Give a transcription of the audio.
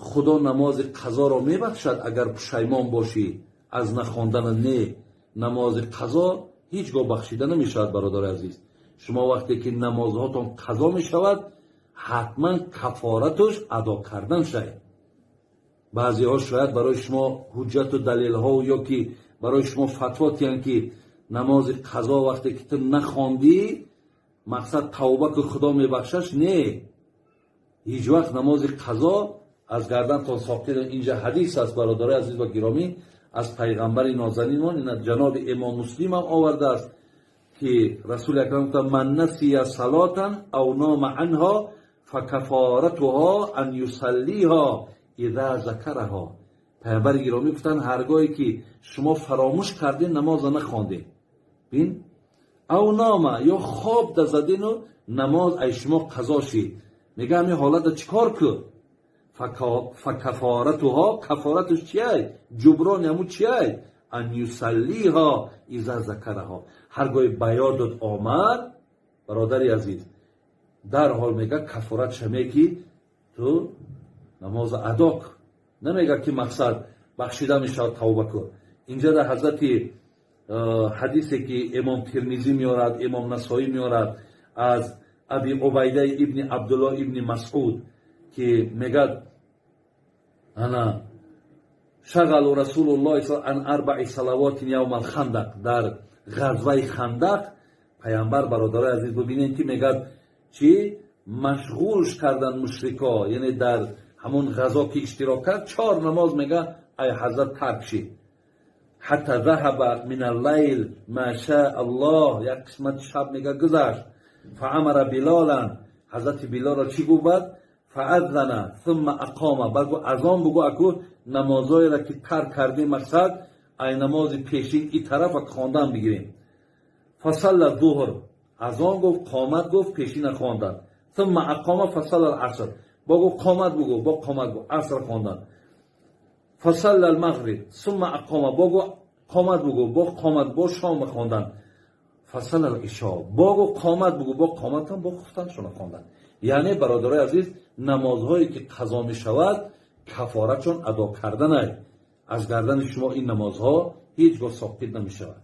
خدا نماز قضا را میبخشد اگر پشیمان باشی از نخواندن نه. نماز قضا هیچگاه بخشیده نمیشود برادر عزیز. شما وقتی که نمازهاتون قضا میشود حتما کفارتش ادا کردن شاید. بعضی ها شاید برای شما حجت و دلیل ها یا که برای شما فتوا تیان که نماز قضا وقتی که تو نخواندی مقصد توبه که خدا میبخشش. نه، هیچ وقت نماز قضا از گردن تا ساقط. اینجا حدیث است برادر عزیز و گرامی از پیغمبر نازنینمان، این جناب امام مسلم هم آورده است که رسول اکرم گفت من نسی صلاتا او نام عنها فکفارتها ان یصلیها اذا ذکرها. پیغمبر گرامی گفتن هرگاهی که شما فراموش کردین نماز نخواندین، ببین او نام یا خواب ده زدین و نماز ای شما قضا شید، میگه همین حالت چیکار کرد؟ فکفارتها، کفارتش چیه؟ جبران همون چیه؟ ان یصلیها اذا ذکرها. هرگاه بیادت آمد برادری عزیز در حال میگه کفارت شمی که تو نماز ادا کن. نمیگه که مقصد بخشیده میشه توبه کن. اینجا در حضرت حدیثی که امام ترمذی میارد، امام نسائی میارد از ابی عبیده ابن عبدالله ابن مسعود که میگه انا شغل رسول الله صلی الله علیه و اربع صلوات یوم الخندق. در غزوه خندق پیامبر برادر عزیز ببینید که میگه چی مشغولش کردن مشرکا، یعنی در همون غزا که اشتراک کرد 4 نماز میگه ای حضرت ترک شید. حتی ذهب من اللیل ما شاء الله، یک قسمت شب میگه گذشت. فامر بلالا، حضرت بلال را چی گفت؟ فاذن ثم اقام، بگو اذان بگو اكو نمازایی را که ترک کردیم مقصد ای نماز پیشین این طرف خواندن بگیریم. فصل الظهر، اذان گفت، قامت گفت، پیشین خواندن. ثم اقام فصل العصر، بگو قامت بگو، با قامت بگو، عصر خواندن. فصل المغرب ثم اقام، بگو قامت بگو، با قامت با شام خواندن. فصل العشاء، بگو قامت بگو، با قامت هم با خفتن شما خواندن. یعنی برادرای عزیز نمازهایی که قضا می شود کفارتشون ادا کردن است. از گردن شما این نمازها هیچگاه ساقط نمی شود.